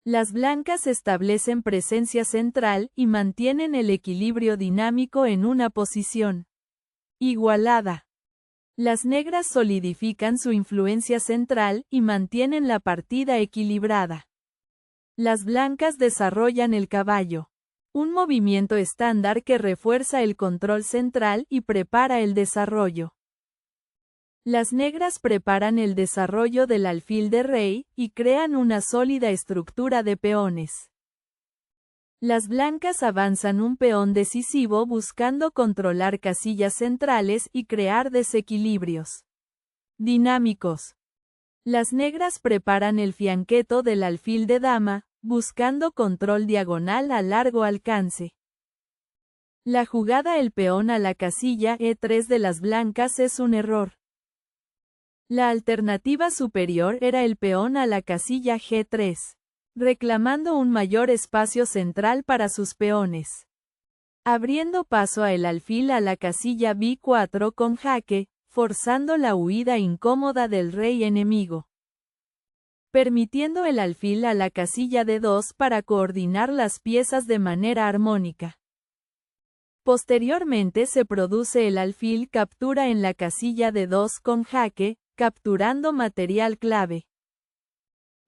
Las blancas establecen presencia central y mantienen el equilibrio dinámico en una posición igualada. Las negras solidifican su influencia central y mantienen la partida equilibrada. Las blancas desarrollan el caballo, un movimiento estándar que refuerza el control central y prepara el desarrollo. Las negras preparan el desarrollo del alfil de rey y crean una sólida estructura de peones. Las blancas avanzan un peón decisivo buscando controlar casillas centrales y crear desequilibrios dinámicos. Las negras preparan el fianqueto del alfil de dama, buscando control diagonal a largo alcance. La jugada el peón a la casilla E3 de las blancas es un error. La alternativa superior era el peón a la casilla G3, reclamando un mayor espacio central para sus peones. Abriendo paso a el alfil a la casilla B4 con jaque, forzando la huida incómoda del rey enemigo. Permitiendo el alfil a la casilla D2 para coordinar las piezas de manera armónica. Posteriormente se produce el alfil captura en la casilla D2 con jaque, capturando material clave.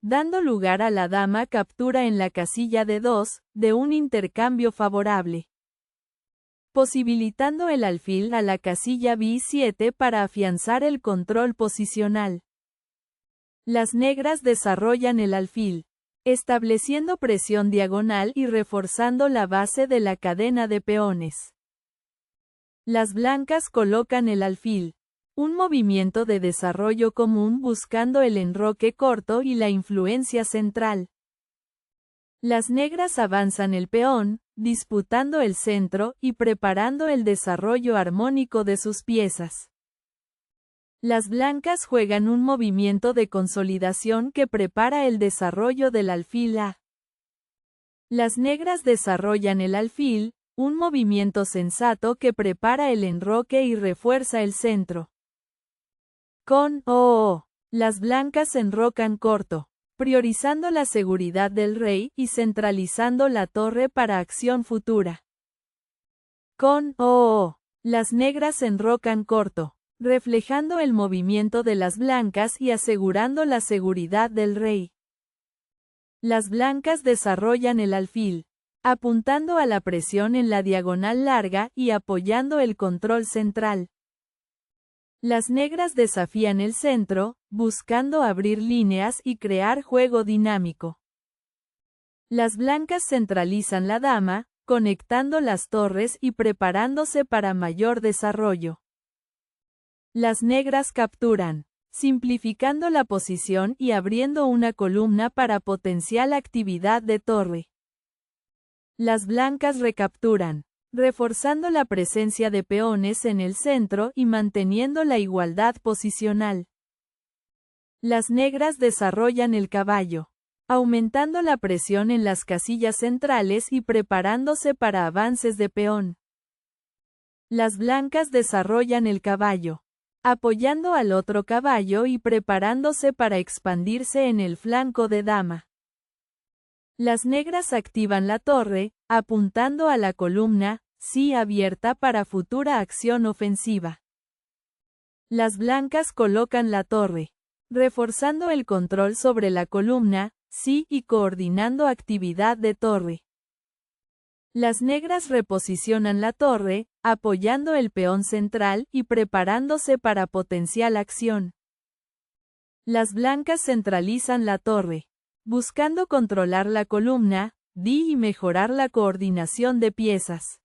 Dando lugar a la dama captura en la casilla D2, de un intercambio favorable. Posibilitando el alfil a la casilla B7 para afianzar el control posicional. Las negras desarrollan el alfil, estableciendo presión diagonal y reforzando la base de la cadena de peones. Las blancas colocan el alfil, un movimiento de desarrollo común buscando el enroque corto y la influencia central. Las negras avanzan el peón, disputando el centro y preparando el desarrollo armónico de sus piezas. Las blancas juegan un movimiento de consolidación que prepara el desarrollo del alfil A. Las negras desarrollan el alfil, un movimiento sensato que prepara el enroque y refuerza el centro. Con O, las blancas enrocan corto, priorizando la seguridad del rey y centralizando la torre para acción futura. Con O, las negras enrocan corto, reflejando el movimiento de las blancas y asegurando la seguridad del rey. Las blancas desarrollan el alfil, apuntando a la presión en la diagonal larga y apoyando el control central. Las negras desafían el centro, buscando abrir líneas y crear juego dinámico. Las blancas centralizan la dama, conectando las torres y preparándose para mayor desarrollo. Las negras capturan, simplificando la posición y abriendo una columna para potencial actividad de torre. Las blancas recapturan, reforzando la presencia de peones en el centro y manteniendo la igualdad posicional. Las negras desarrollan el caballo, aumentando la presión en las casillas centrales y preparándose para avances de peón. Las blancas desarrollan el caballo, apoyando al otro caballo y preparándose para expandirse en el flanco de dama. Las negras activan la torre, apuntando a la columna, sí abierta para futura acción ofensiva. Las blancas colocan la torre, reforzando el control sobre la columna, sí y coordinando actividad de torre. Las negras reposicionan la torre, apoyando el peón central y preparándose para potencial acción. Las blancas centralizan la torre, buscando controlar la columna, D y mejorar la coordinación de piezas.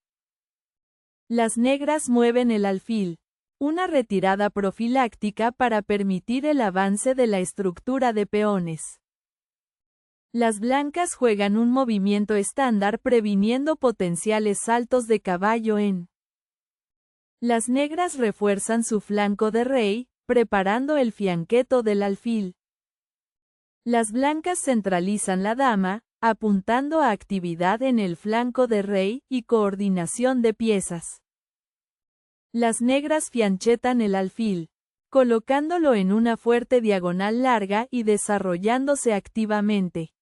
Las negras mueven el alfil, una retirada profiláctica para permitir el avance de la estructura de peones. Las blancas juegan un movimiento estándar previniendo potenciales saltos de caballo en. Las negras refuerzan su flanco de rey, preparando el fianqueto del alfil. Las blancas centralizan la dama, apuntando a actividad en el flanco de rey y coordinación de piezas. Las negras fianchetan el alfil, colocándolo en una fuerte diagonal larga y desarrollándose activamente.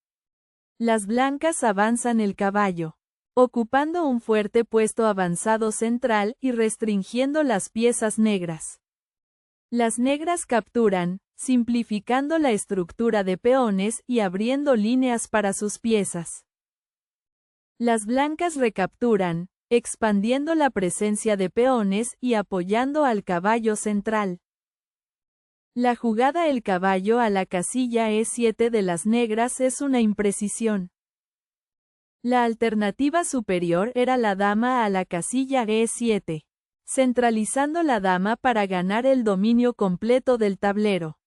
Las blancas avanzan el caballo, ocupando un fuerte puesto avanzado central y restringiendo las piezas negras. Las negras capturan, simplificando la estructura de peones y abriendo líneas para sus piezas. Las blancas recapturan, expandiendo la presencia de peones y apoyando al caballo central. La jugada el caballo a la casilla E7 de las negras es una imprecisión. La alternativa superior era la dama a la casilla E7, centralizando la dama para ganar el dominio completo del tablero.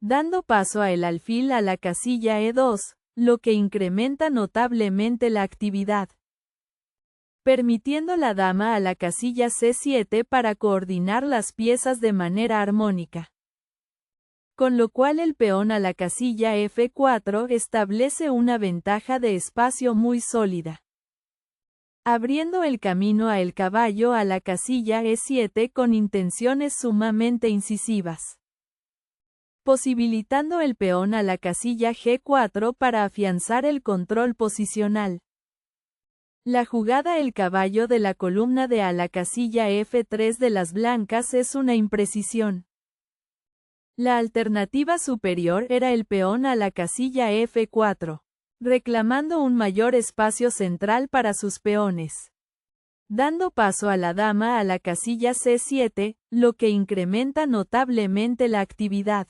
Dando paso a el alfil a la casilla E2, lo que incrementa notablemente la actividad. Permitiendo la dama a la casilla C7 para coordinar las piezas de manera armónica. Con lo cual el peón a la casilla F4 establece una ventaja de espacio muy sólida. Abriendo el camino a el caballo a la casilla E7 con intenciones sumamente incisivas. Posibilitando el peón a la casilla G4 para afianzar el control posicional. La jugada el caballo de la columna de a la casilla F3 de las blancas es una imprecisión. La alternativa superior era el peón a la casilla F4, reclamando un mayor espacio central para sus peones. Dando paso a la dama a la casilla C7, lo que incrementa notablemente la actividad.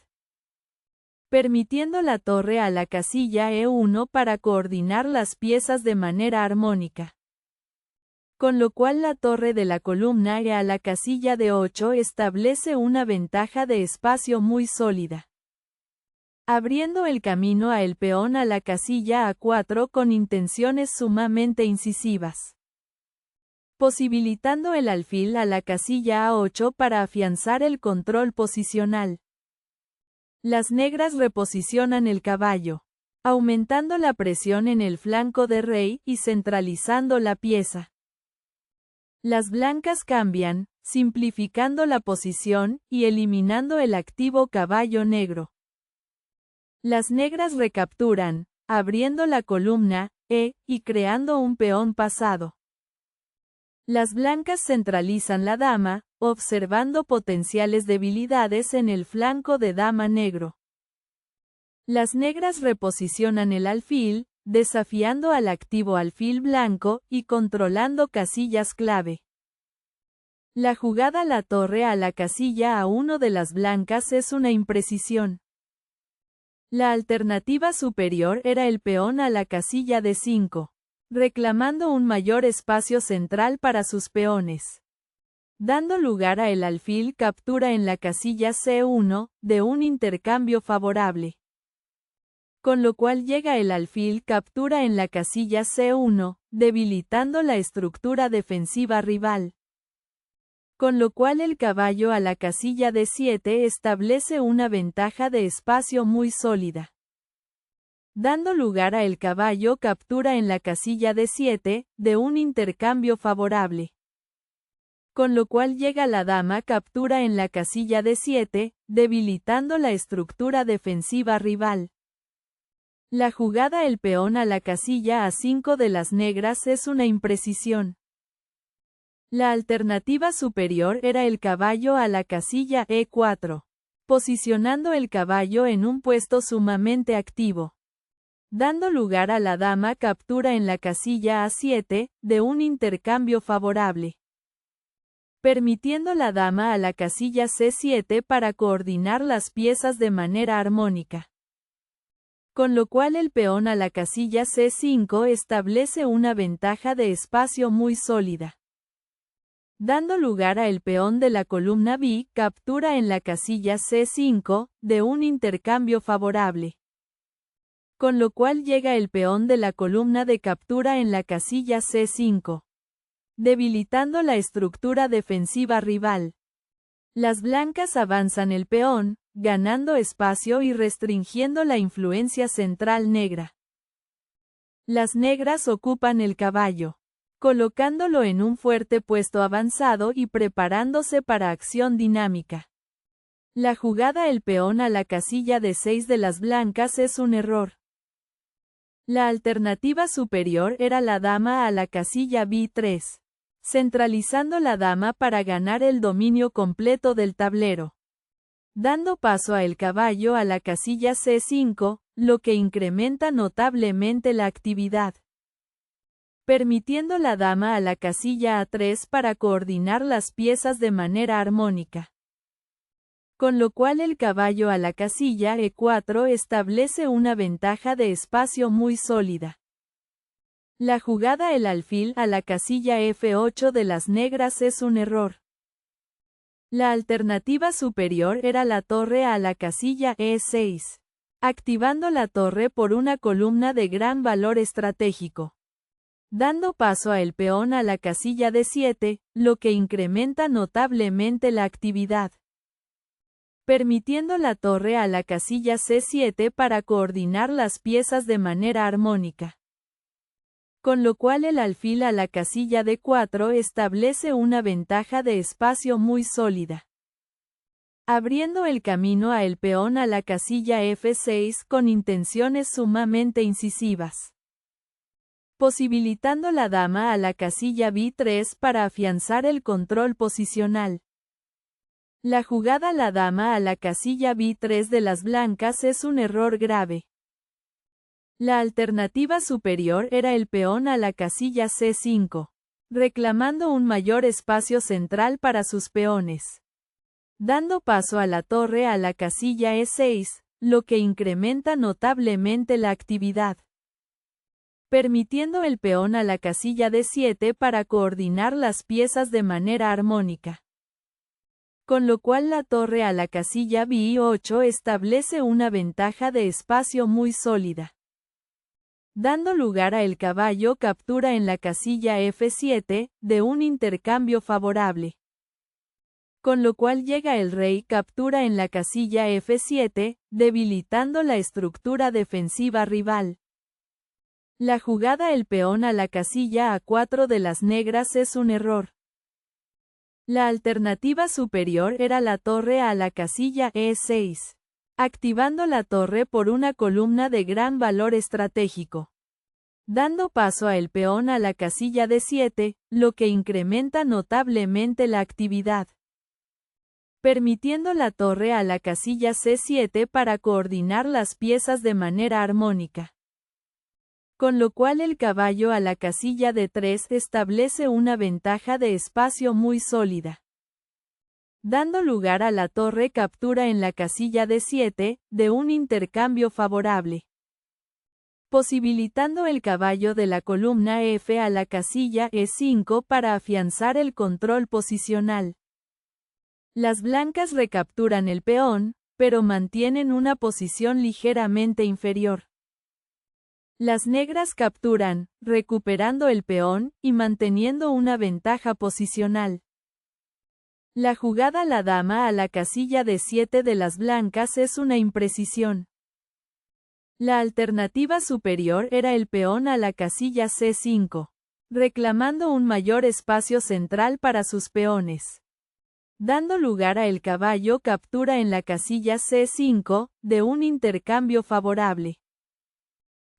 Permitiendo la torre a la casilla E1 para coordinar las piezas de manera armónica. Con lo cual la torre de la columna E a la casilla D8 establece una ventaja de espacio muy sólida. Abriendo el camino a el peón a la casilla A4 con intenciones sumamente incisivas. Posibilitando el alfil a la casilla A8 para afianzar el control posicional. Las negras reposicionan el caballo, aumentando la presión en el flanco de rey y centralizando la pieza. Las blancas cambian, simplificando la posición y eliminando el activo caballo negro. Las negras recapturan, abriendo la columna E y creando un peón pasado. Las blancas centralizan la dama, observando potenciales debilidades en el flanco de dama negro. Las negras reposicionan el alfil, desafiando al activo alfil blanco y controlando casillas clave. La jugada la torre a la casilla A1 de las blancas es una imprecisión. La alternativa superior era el peón a la casilla D5, reclamando un mayor espacio central para sus peones. Dando lugar a el alfil captura en la casilla C1, de un intercambio favorable. Con lo cual llega el alfil captura en la casilla C1, debilitando la estructura defensiva rival. Con lo cual el caballo a la casilla D7 establece una ventaja de espacio muy sólida. Dando lugar a el caballo captura en la casilla D7, de un intercambio favorable. Con lo cual llega la dama captura en la casilla D7, debilitando la estructura defensiva rival. La jugada el peón a la casilla A5 de las negras es una imprecisión. La alternativa superior era el caballo a la casilla E4, posicionando el caballo en un puesto sumamente activo. Dando lugar a la dama captura en la casilla A7, de un intercambio favorable. Permitiendo la dama a la casilla C7 para coordinar las piezas de manera armónica. Con lo cual el peón a la casilla C5 establece una ventaja de espacio muy sólida. Dando lugar a el peón de la columna B captura en la casilla C5, de un intercambio favorable. Con lo cual llega el peón de la columna de captura en la casilla C5. Debilitando la estructura defensiva rival. Las blancas avanzan el peón, ganando espacio y restringiendo la influencia central negra. Las negras ocupan el caballo, colocándolo en un fuerte puesto avanzado y preparándose para acción dinámica. La jugada el peón a la casilla D6 de las blancas es un error. La alternativa superior era la dama a la casilla B3, centralizando la dama para ganar el dominio completo del tablero. Dando paso a el caballo a la casilla C5, lo que incrementa notablemente la actividad. Permitiendo la dama a la casilla A3 para coordinar las piezas de manera armónica. Con lo cual el caballo a la casilla E4 establece una ventaja de espacio muy sólida. La jugada el alfil a la casilla F8 de las negras es un error. La alternativa superior era la torre a la casilla E6, activando la torre por una columna de gran valor estratégico. Dando paso a el peón a la casilla D7, lo que incrementa notablemente la actividad. Permitiendo la torre a la casilla C7 para coordinar las piezas de manera armónica. Con lo cual el alfil a la casilla D4 establece una ventaja de espacio muy sólida. Abriendo el camino a el peón a la casilla F6 con intenciones sumamente incisivas. Posibilitando la dama a la casilla B3 para afianzar el control posicional. La jugada la dama a la casilla B3 de las blancas es un error grave. La alternativa superior era el peón a la casilla C5, reclamando un mayor espacio central para sus peones. Dando paso a la torre a la casilla E6, lo que incrementa notablemente la actividad. Permitiendo el peón a la casilla D7 para coordinar las piezas de manera armónica. Con lo cual la torre a la casilla B8 establece una ventaja de espacio muy sólida. Dando lugar a el caballo captura en la casilla F7, de un intercambio favorable. Con lo cual llega el rey captura en la casilla F7, debilitando la estructura defensiva rival. La jugada el peón a la casilla A4 de las negras es un error. La alternativa superior era la torre a la casilla E6, activando la torre por una columna de gran valor estratégico. Dando paso a el peón a la casilla D7, lo que incrementa notablemente la actividad. Permitiendo la torre a la casilla C7 para coordinar las piezas de manera armónica. Con lo cual el caballo a la casilla D3 establece una ventaja de espacio muy sólida. Dando lugar a la torre captura en la casilla D7, de un intercambio favorable. Posibilitando el caballo de la columna F a la casilla E5 para afianzar el control posicional. Las blancas recapturan el peón, pero mantienen una posición ligeramente inferior. Las negras capturan, recuperando el peón, y manteniendo una ventaja posicional. La jugada la dama a la casilla D7 de las blancas es una imprecisión. La alternativa superior era el peón a la casilla C5, reclamando un mayor espacio central para sus peones. Dando lugar a el caballo captura en la casilla C5, de un intercambio favorable.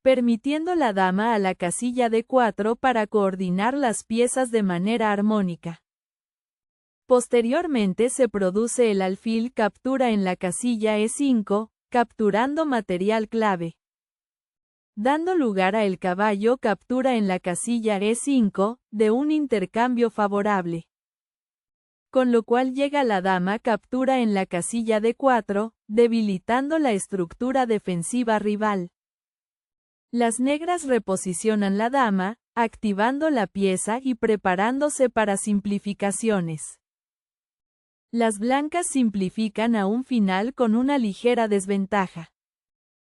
Permitiendo la dama a la casilla D4 para coordinar las piezas de manera armónica. Posteriormente se produce el alfil captura en la casilla E5, capturando material clave. Dando lugar a el caballo captura en la casilla E5, de un intercambio favorable. Con lo cual llega la dama captura en la casilla D4, debilitando la estructura defensiva rival. Las negras reposicionan la dama, activando la pieza y preparándose para simplificaciones. Las blancas simplifican a un final con una ligera desventaja.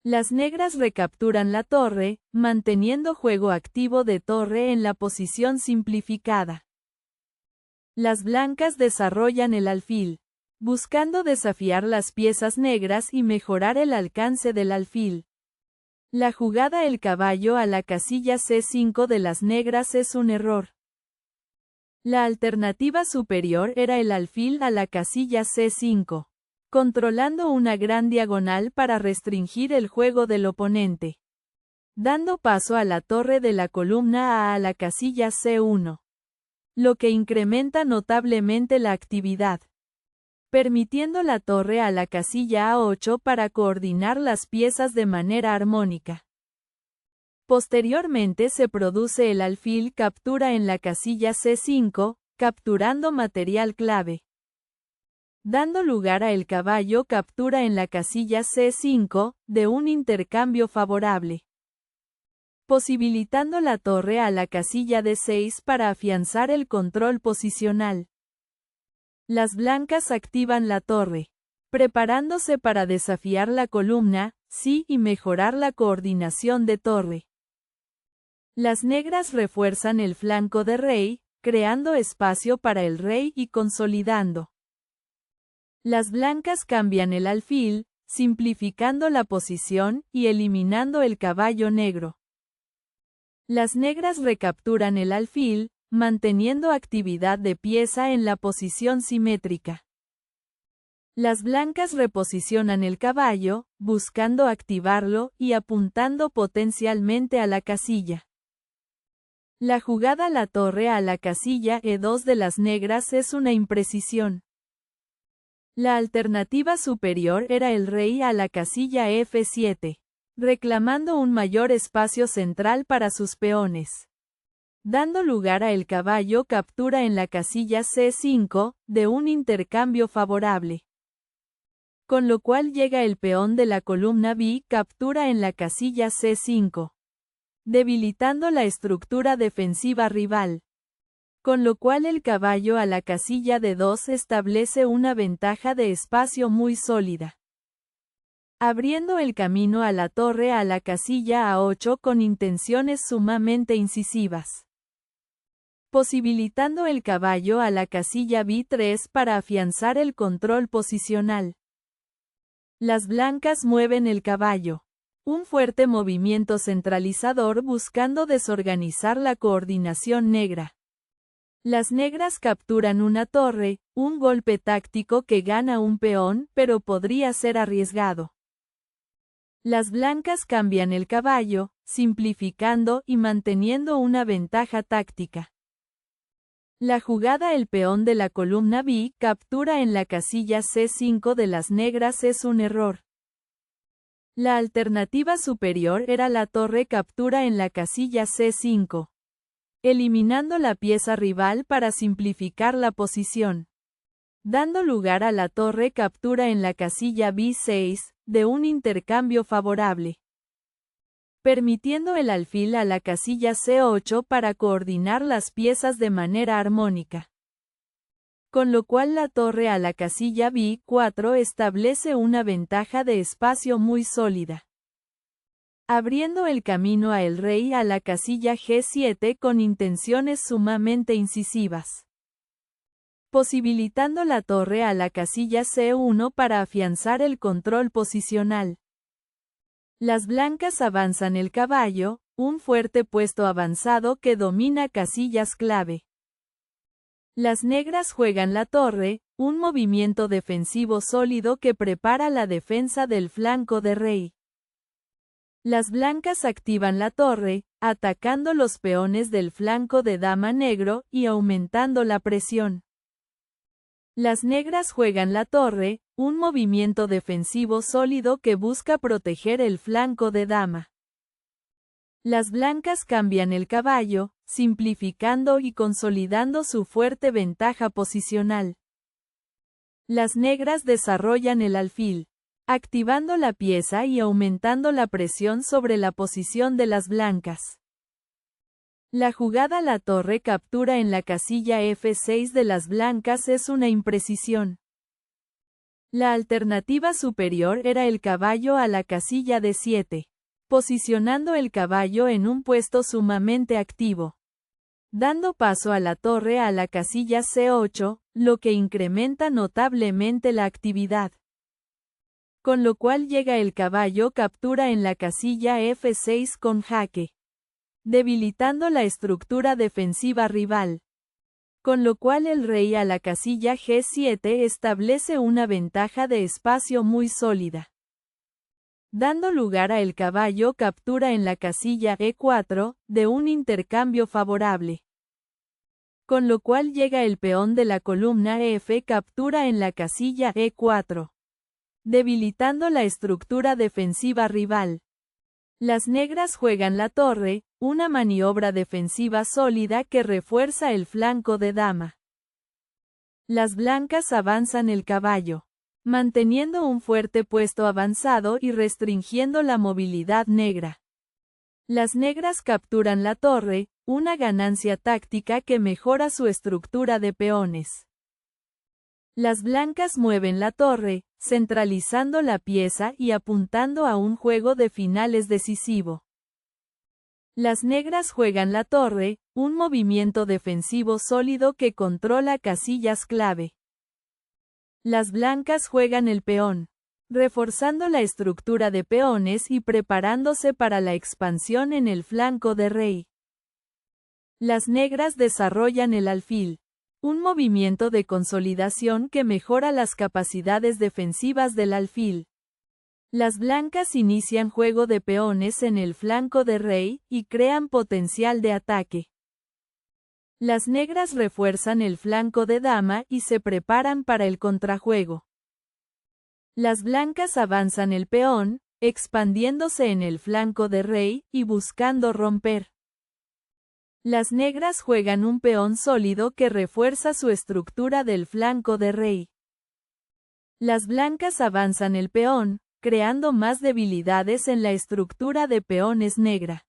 Las negras recapturan la torre, manteniendo juego activo de torre en la posición simplificada. Las blancas desarrollan el alfil, buscando desafiar las piezas negras y mejorar el alcance del alfil. La jugada el caballo a la casilla C5 de las negras es un error. La alternativa superior era el alfil a la casilla C5, controlando una gran diagonal para restringir el juego del oponente. dando paso a la torre de la columna A la casilla C1, lo que incrementa notablemente la actividad, permitiendo la torre a la casilla A8 para coordinar las piezas de manera armónica. Posteriormente se produce el alfil captura en la casilla C5, capturando material clave, dando lugar a el caballo captura en la casilla C5, de un intercambio favorable, posibilitando la torre a la casilla D6 para afianzar el control posicional. Las blancas activan la torre, preparándose para desafiar la columna C y mejorar la coordinación de torre. Las negras refuerzan el flanco de rey, creando espacio para el rey y consolidando. Las blancas cambian el alfil, simplificando la posición y eliminando el caballo negro. Las negras recapturan el alfil, manteniendo actividad de pieza en la posición simétrica. Las blancas reposicionan el caballo, buscando activarlo y apuntando potencialmente a la casilla. La jugada la torre a la casilla E2 de las negras es una imprecisión. La alternativa superior era el rey a la casilla F7, reclamando un mayor espacio central para sus peones, dando lugar a el caballo captura en la casilla C5, de un intercambio favorable. Con lo cual llega el peón de la columna B captura en la casilla C5, debilitando la estructura defensiva rival. Con lo cual el caballo a la casilla D2 establece una ventaja de espacio muy sólida, abriendo el camino a la torre a la casilla A8 con intenciones sumamente incisivas, posibilitando el caballo a la casilla B3 para afianzar el control posicional. Las blancas mueven el caballo, un fuerte movimiento centralizador buscando desorganizar la coordinación negra. Las negras capturan una torre, un golpe táctico que gana un peón, pero podría ser arriesgado. Las blancas cambian el caballo, simplificando y manteniendo una ventaja táctica. La jugada el peón de la columna B captura en la casilla C5 de las negras es un error. La alternativa superior era la torre captura en la casilla C5, eliminando la pieza rival para simplificar la posición, dando lugar a la torre captura en la casilla B6, de un intercambio favorable, permitiendo el alfil a la casilla C8 para coordinar las piezas de manera armónica. Con lo cual la torre a la casilla B4 establece una ventaja de espacio muy sólida, abriendo el camino a el rey a la casilla G7 con intenciones sumamente incisivas, posibilitando la torre a la casilla C1 para afianzar el control posicional. Las blancas avanzan el caballo, un fuerte puesto avanzado que domina casillas clave. Las negras juegan la torre, un movimiento defensivo sólido que prepara la defensa del flanco de rey. Las blancas activan la torre, atacando los peones del flanco de dama negro y aumentando la presión. Las negras juegan la torre, un movimiento defensivo sólido que busca proteger el flanco de dama. Las blancas cambian el caballo, simplificando y consolidando su fuerte ventaja posicional. Las negras desarrollan el alfil, activando la pieza y aumentando la presión sobre la posición de las blancas. La jugada la torre captura en la casilla F6 de las blancas es una imprecisión. La alternativa superior era el caballo a la casilla D7, posicionando el caballo en un puesto sumamente activo, dando paso a la torre a la casilla C8, lo que incrementa notablemente la actividad. Con lo cual llega el caballo captura en la casilla F6 con jaque, debilitando la estructura defensiva rival. Con lo cual el rey a la casilla G7 establece una ventaja de espacio muy sólida, dando lugar a el caballo captura en la casilla E4, de un intercambio favorable. Con lo cual llega el peón de la columna F captura en la casilla E4, debilitando la estructura defensiva rival. Las negras juegan la torre, una maniobra defensiva sólida que refuerza el flanco de dama. Las blancas avanzan el caballo, manteniendo un fuerte puesto avanzado y restringiendo la movilidad negra. Las negras capturan la torre, una ganancia táctica que mejora su estructura de peones. Las blancas mueven la torre, centralizando la pieza y apuntando a un juego de finales decisivo. Las negras juegan la torre, un movimiento defensivo sólido que controla casillas clave. Las blancas juegan el peón, reforzando la estructura de peones y preparándose para la expansión en el flanco de rey. Las negras desarrollan el alfil, un movimiento de consolidación que mejora las capacidades defensivas del alfil. Las blancas inician juego de peones en el flanco de rey y crean potencial de ataque. Las negras refuerzan el flanco de dama y se preparan para el contrajuego. Las blancas avanzan el peón, expandiéndose en el flanco de rey y buscando romper. Las negras juegan un peón sólido que refuerza su estructura del flanco de rey. Las blancas avanzan el peón, creando más debilidades en la estructura de peones negra.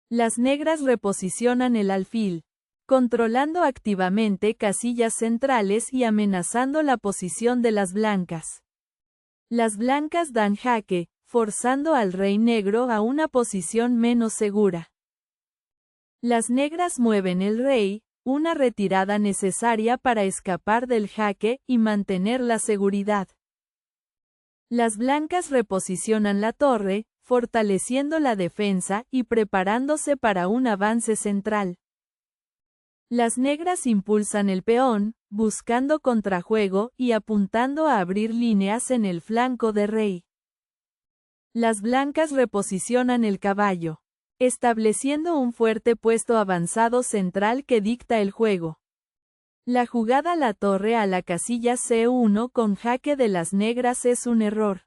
Las negras reposicionan el alfil, controlando activamente casillas centrales y amenazando la posición de las blancas. Las blancas dan jaque, forzando al rey negro a una posición menos segura. Las negras mueven el rey, una retirada necesaria para escapar del jaque y mantener la seguridad. Las blancas reposicionan la torre, fortaleciendo la defensa y preparándose para un avance central. Las negras impulsan el peón, buscando contrajuego y apuntando a abrir líneas en el flanco de rey. Las blancas reposicionan el caballo, estableciendo un fuerte puesto avanzado central que dicta el juego. La jugada la torre a la casilla C1 con jaque de las negras es un error.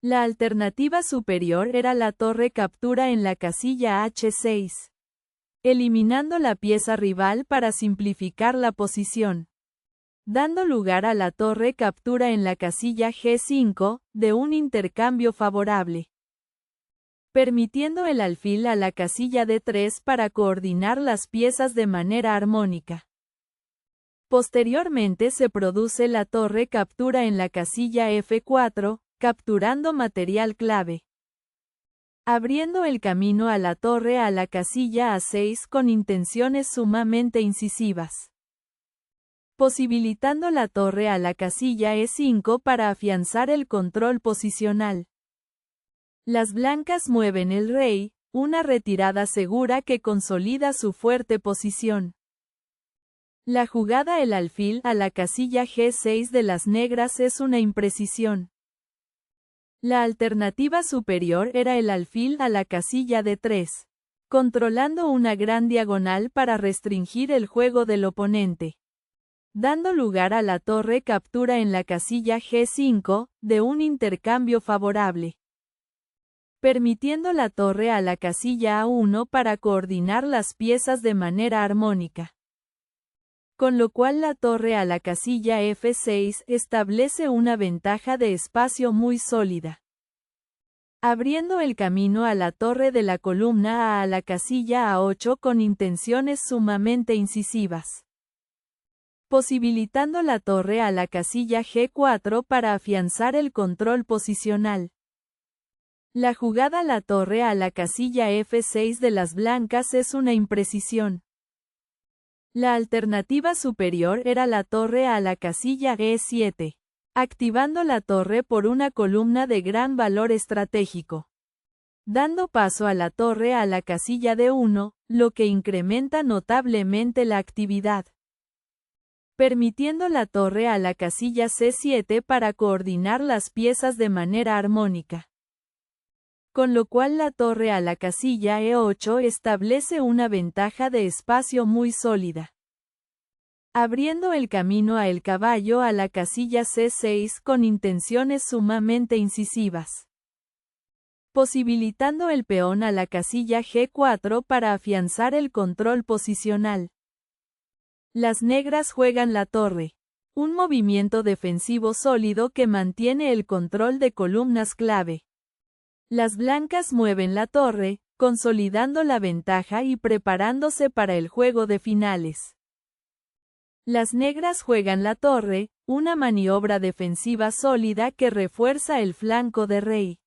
La alternativa superior era la torre captura en la casilla H6, eliminando la pieza rival para simplificar la posición, dando lugar a la torre captura en la casilla G5, de un intercambio favorable, permitiendo el alfil a la casilla D3 para coordinar las piezas de manera armónica. Posteriormente se produce la torre captura en la casilla F4, capturando material clave, abriendo el camino a la torre a la casilla A6 con intenciones sumamente incisivas, posibilitando la torre a la casilla E5 para afianzar el control posicional. Las blancas mueven el rey, una retirada segura que consolida su fuerte posición. La jugada el alfil a la casilla G6 de las negras es una imprecisión. La alternativa superior era el alfil a la casilla D3, controlando una gran diagonal para restringir el juego del oponente, dando lugar a la torre captura en la casilla G5, de un intercambio favorable, permitiendo la torre a la casilla A1 para coordinar las piezas de manera armónica. Con lo cual la torre a la casilla F6 establece una ventaja de espacio muy sólida, abriendo el camino a la torre de la columna A la casilla A8 con intenciones sumamente incisivas, posibilitando la torre a la casilla G4 para afianzar el control posicional. La jugada la torre a la casilla F6 de las blancas es una imprecisión. La alternativa superior era la torre a la casilla E7, activando la torre por una columna de gran valor estratégico, dando paso a la torre a la casilla D1, lo que incrementa notablemente la actividad. permitiendo la torre a la casilla C7 para coordinar las piezas de manera armónica. Con lo cual la torre a la casilla E8 establece una ventaja de espacio muy sólida, abriendo el camino a el caballo a la casilla C6 con intenciones sumamente incisivas, posibilitando el peón a la casilla G4 para afianzar el control posicional. Las negras juegan la torre, un movimiento defensivo sólido que mantiene el control de columnas clave. Las blancas mueven la torre, consolidando la ventaja y preparándose para el juego de finales. Las negras juegan la torre, una maniobra defensiva sólida que refuerza el flanco de rey.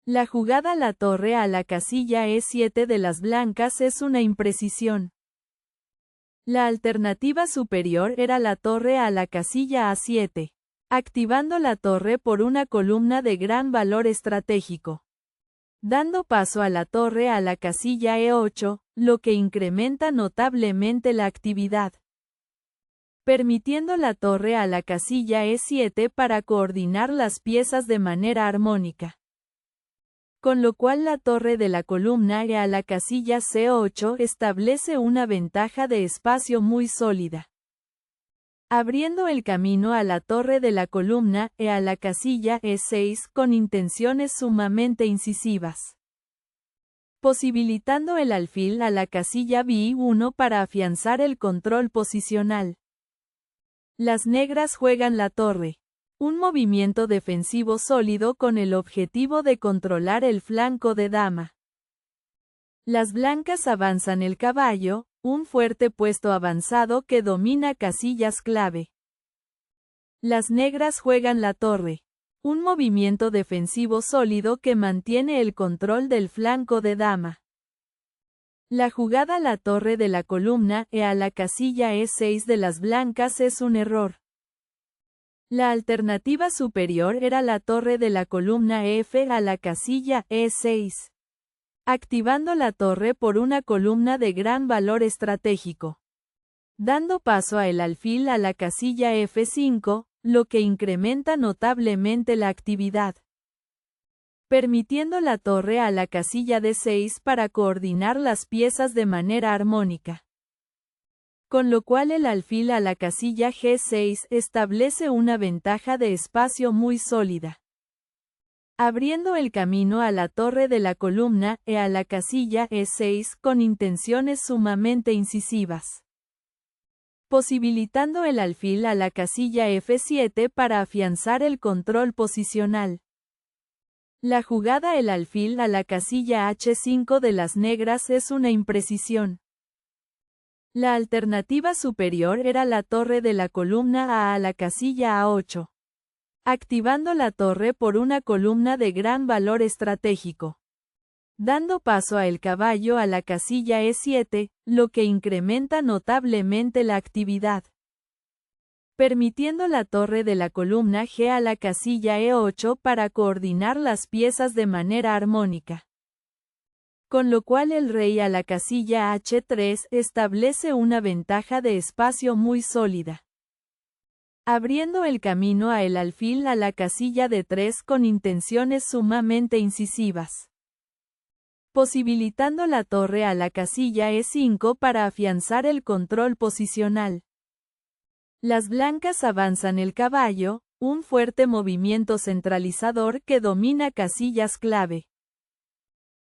La jugada la torre a la casilla E7 de las blancas es una imprecisión. La alternativa superior era la torre a la casilla A7, activando la torre por una columna de gran valor estratégico, dando paso a la torre a la casilla E8, lo que incrementa notablemente la actividad, permitiendo la torre a la casilla E7 para coordinar las piezas de manera armónica. Con lo cual la torre de la columna E a la casilla C8 establece una ventaja de espacio muy sólida, abriendo el camino a la torre de la columna E a la casilla E6 con intenciones sumamente incisivas, posibilitando el alfil a la casilla B1 para afianzar el control posicional. Las negras juegan la torre, un movimiento defensivo sólido con el objetivo de controlar el flanco de dama. Las blancas avanzan el caballo, un fuerte puesto avanzado que domina casillas clave. Las negras juegan la torre, un movimiento defensivo sólido que mantiene el control del flanco de dama. La jugada la torre de la columna E a la casilla E6 de las blancas es un error. La alternativa superior era la torre de la columna F a la casilla E6, activando la torre por una columna de gran valor estratégico, dando paso a el alfil a la casilla F5, lo que incrementa notablemente la actividad, permitiendo la torre a la casilla D6 para coordinar las piezas de manera armónica. Con lo cual el alfil a la casilla G6 establece una ventaja de espacio muy sólida, abriendo el camino a la torre de la columna E a la casilla E6 con intenciones sumamente incisivas, posibilitando el alfil a la casilla F7 para afianzar el control posicional. La jugada el alfil a la casilla H5 de las negras es una imprecisión. La alternativa superior era la torre de la columna A la casilla A8, activando la torre por una columna de gran valor estratégico, dando paso a el caballo a la casilla E7, lo que incrementa notablemente la actividad, permitiendo la torre de la columna G a la casilla E8 para coordinar las piezas de manera armónica. Con lo cual el rey a la casilla H3 establece una ventaja de espacio muy sólida, abriendo el camino a el alfil a la casilla D3 con intenciones sumamente incisivas, posibilitando la torre a la casilla E5 para afianzar el control posicional. Las blancas avanzan el caballo, un fuerte movimiento centralizador que domina casillas clave.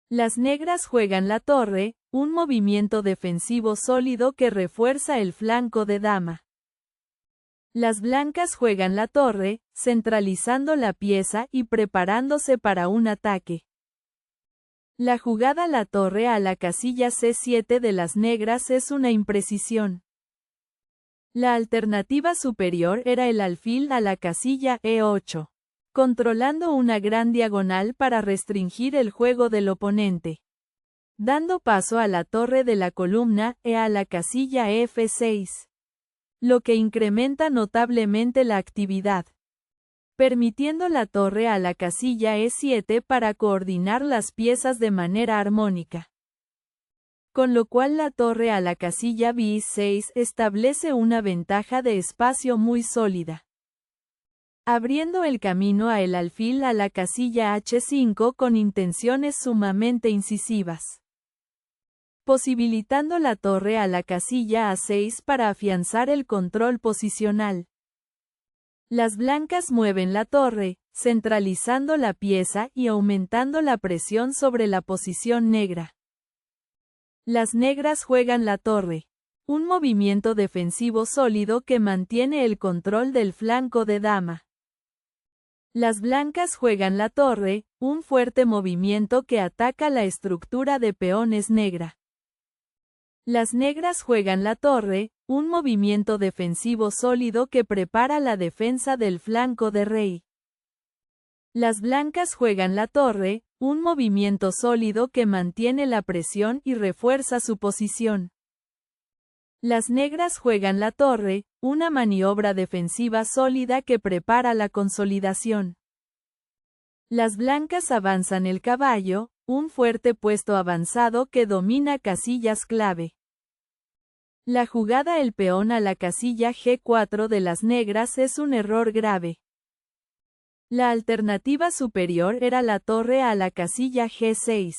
Las negras juegan la torre, un movimiento defensivo sólido que refuerza el flanco de dama. Las blancas juegan la torre, centralizando la pieza y preparándose para un ataque. La jugada la torre a la casilla C7 de las negras es una imprecisión. La alternativa superior era el alfil a la casilla E8. Controlando una gran diagonal para restringir el juego del oponente, dando paso a la torre de la columna E a la casilla F6, lo que incrementa notablemente la actividad, permitiendo la torre a la casilla E7 para coordinar las piezas de manera armónica. con lo cual la torre a la casilla B6 establece una ventaja de espacio muy sólida, abriendo el camino a el alfil a la casilla H5 con intenciones sumamente incisivas, posibilitando la torre a la casilla A6 para afianzar el control posicional. Las blancas mueven la torre, centralizando la pieza y aumentando la presión sobre la posición negra. Las negras juegan la torre, un movimiento defensivo sólido que mantiene el control del flanco de dama. Las blancas juegan la torre, un fuerte movimiento que ataca la estructura de peones negra. Las negras juegan la torre, un movimiento defensivo sólido que prepara la defensa del flanco de rey. Las blancas juegan la torre, un movimiento sólido que mantiene la presión y refuerza su posición. Las negras juegan la torre, una maniobra defensiva sólida que prepara la consolidación. Las blancas avanzan el caballo, un fuerte puesto avanzado que domina casillas clave. La jugada el peón a la casilla G4 de las negras es un error grave. La alternativa superior era la torre a la casilla G6,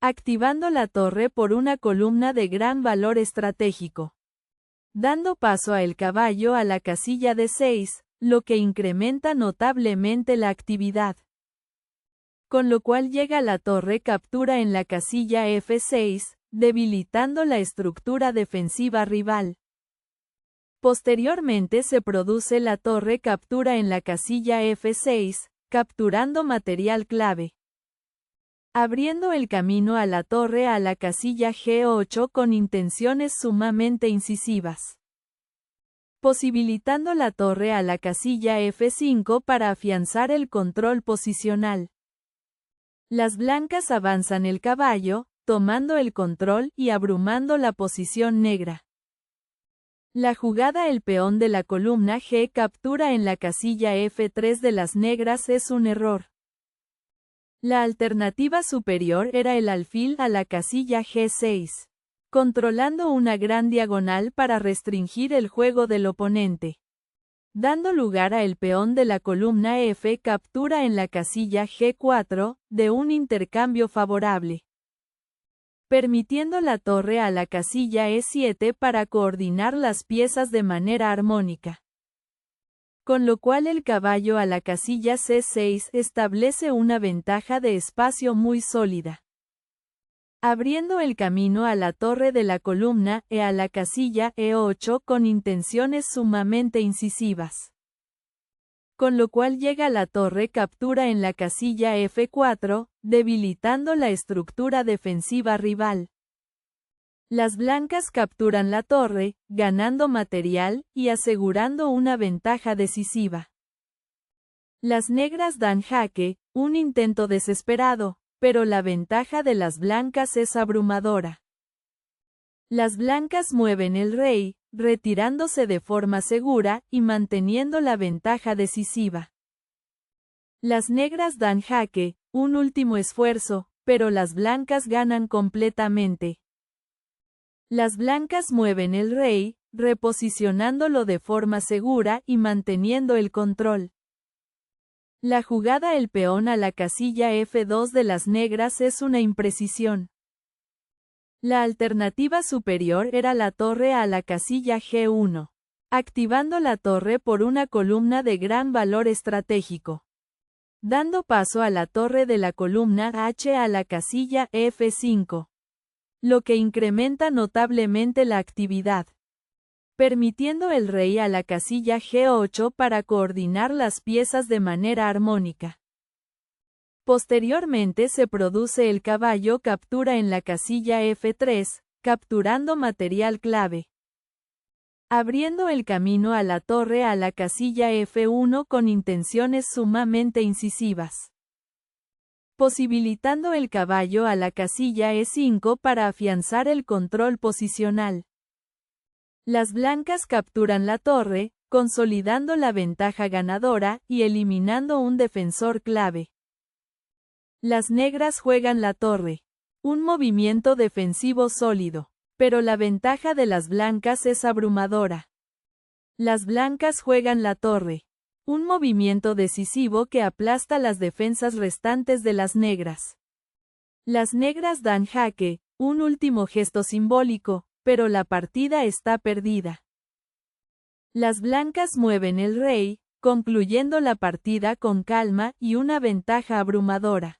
activando la torre por una columna de gran valor estratégico, dando paso a el caballo a la casilla D6, lo que incrementa notablemente la actividad. Con lo cual llega la torre captura en la casilla F6, debilitando la estructura defensiva rival. Posteriormente se produce la torre captura en la casilla F6, capturando material clave, abriendo el camino a la torre a la casilla G8 con intenciones sumamente incisivas, posibilitando la torre a la casilla F5 para afianzar el control posicional. Las blancas avanzan el caballo, tomando el control y abrumando la posición negra. La jugada el peón de la columna G captura en la casilla F3 de las negras es un error. La alternativa superior era el alfil a la casilla G6, controlando una gran diagonal para restringir el juego del oponente, dando lugar a el peón de la columna F captura en la casilla G4, de un intercambio favorable, permitiendo la torre a la casilla E7 para coordinar las piezas de manera armónica. Con lo cual el caballo a la casilla C6 establece una ventaja de espacio muy sólida, abriendo el camino a la torre de la columna E a la casilla E8 con intenciones sumamente incisivas. Con lo cual llega la torre captura en la casilla F4, debilitando la estructura defensiva rival. Las blancas capturan la torre, ganando material y asegurando una ventaja decisiva. Las negras dan jaque, un intento desesperado, pero la ventaja de las blancas es abrumadora. Las blancas mueven el rey, retirándose de forma segura y manteniendo la ventaja decisiva. Las negras dan jaque, un último esfuerzo, pero las blancas ganan completamente. Las blancas mueven el rey, reposicionándolo de forma segura y manteniendo el control. La jugada el peón a la casilla F2 de las negras es una imprecisión. La alternativa superior era la torre a la casilla G1, activando la torre por una columna de gran valor estratégico, dando paso a la torre de la columna H a la casilla F5, lo que incrementa notablemente la actividad, permitiendo el rey a la casilla G8 para coordinar las piezas de manera armónica. Posteriormente se produce el caballo captura en la casilla F3, capturando material clave, abriendo el camino a la torre a la casilla F1 con intenciones sumamente incisivas, posibilitando el caballo a la casilla E5 para afianzar el control posicional. Las blancas capturan la torre, consolidando la ventaja ganadora y eliminando un defensor clave. Las negras juegan la torre, Un movimiento defensivo sólido. Pero la ventaja de las blancas es abrumadora. Las blancas juegan la torre. Un movimiento decisivo que aplasta las defensas restantes de las negras. Las negras dan jaque, un último gesto simbólico, pero la partida está perdida. Las blancas mueven el rey, concluyendo la partida con calma y una ventaja abrumadora.